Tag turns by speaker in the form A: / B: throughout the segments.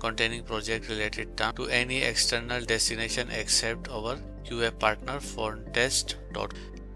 A: containing project related term to any external destination except our QA partner for test.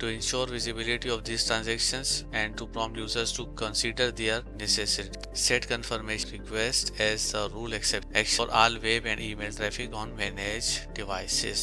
A: to ensure visibility of these transactions and to prompt users to consider their necessity. Set confirmation request as the rule accept action for all web and email traffic on managed devices.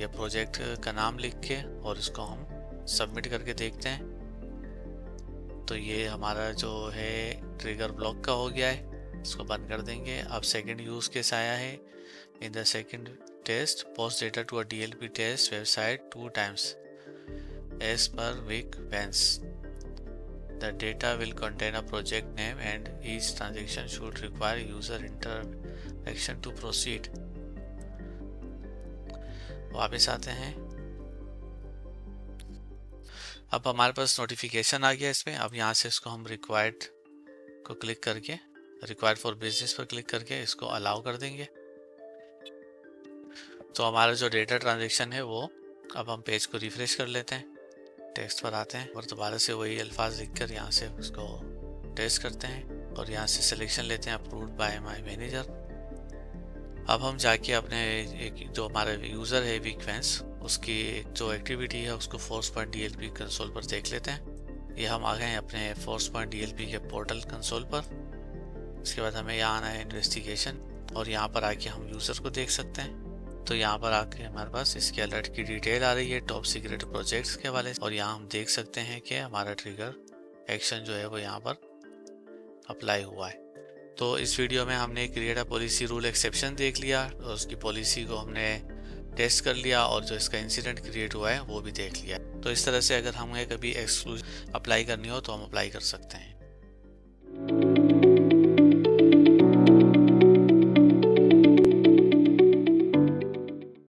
A: ये project का नाम लिख के और इसको हम submit करके देखते हैं। तो ये हमारा जो है ट्रिगर ब्लॉक का हो गया है, इसको बंद कर देंगे। अब सेकंड यूज केस आया है, in the second test post data to a DLP test website 2 times as per week once. The data will contain a project name and each transaction should require user interaction to proceed. वापस आते हैं। अब हमारे पास notification आ गया इसमें। अब यहाँ से इसको हम रिक्वायर्ड को क्लिक करके, रिक्वायर्ड फॉर बिजनेस पर क्लिक करके इसको अलाउ कर देंगे। तो हमारा जो डेटा ट्रांजेक्शन है वो, अब हम पेज को रिफ्रेश कर लेते हैं, टेक्स्ट पर आते हैं और दोबारा से वही अल्फाज लिखकर यहाँ से उसको टेस्ट करते हैं और यहाँ से सिलेक्शन लेते हैं अप्रूव्ड बाय माय मैनेजर। अब हम जाके अपने एक जो हमारा यूज़र है वीकवेंस, उसकी जो एक्टिविटी है उसको force.dlp कंसोल पर देख लेते हैं। ये हम आ गए हैं अपने force.dlp के पोर्टल कंसोल पर। इसके बाद हमें यहाँ आना है इन्वेस्टिगेशन और यहाँ पर आके हम यूज़र को देख सकते हैं। तो यहाँ पर आके हमारे पास इसके अलर्ट की डिटेल आ रही है टॉप सीक्रेट प्रोजेक्ट्स के हवाले से, और यहाँ हम देख सकते हैं कि हमारा ट्रिगर एक्शन जो है वो यहाँ पर अप्लाई हुआ है। तो इस वीडियो में हमने create a policy rule exception देख लिया और उसकी पॉलिसी को हमने टेस्ट कर लिया और जो इसका इंसिडेंट क्रिएट हुआ है वो भी देख लिया। तो इस तरह से अगर हमें कभी एक्सक्लूजन अप्लाई करनी हो तो हम अप्लाई कर सकते हैं।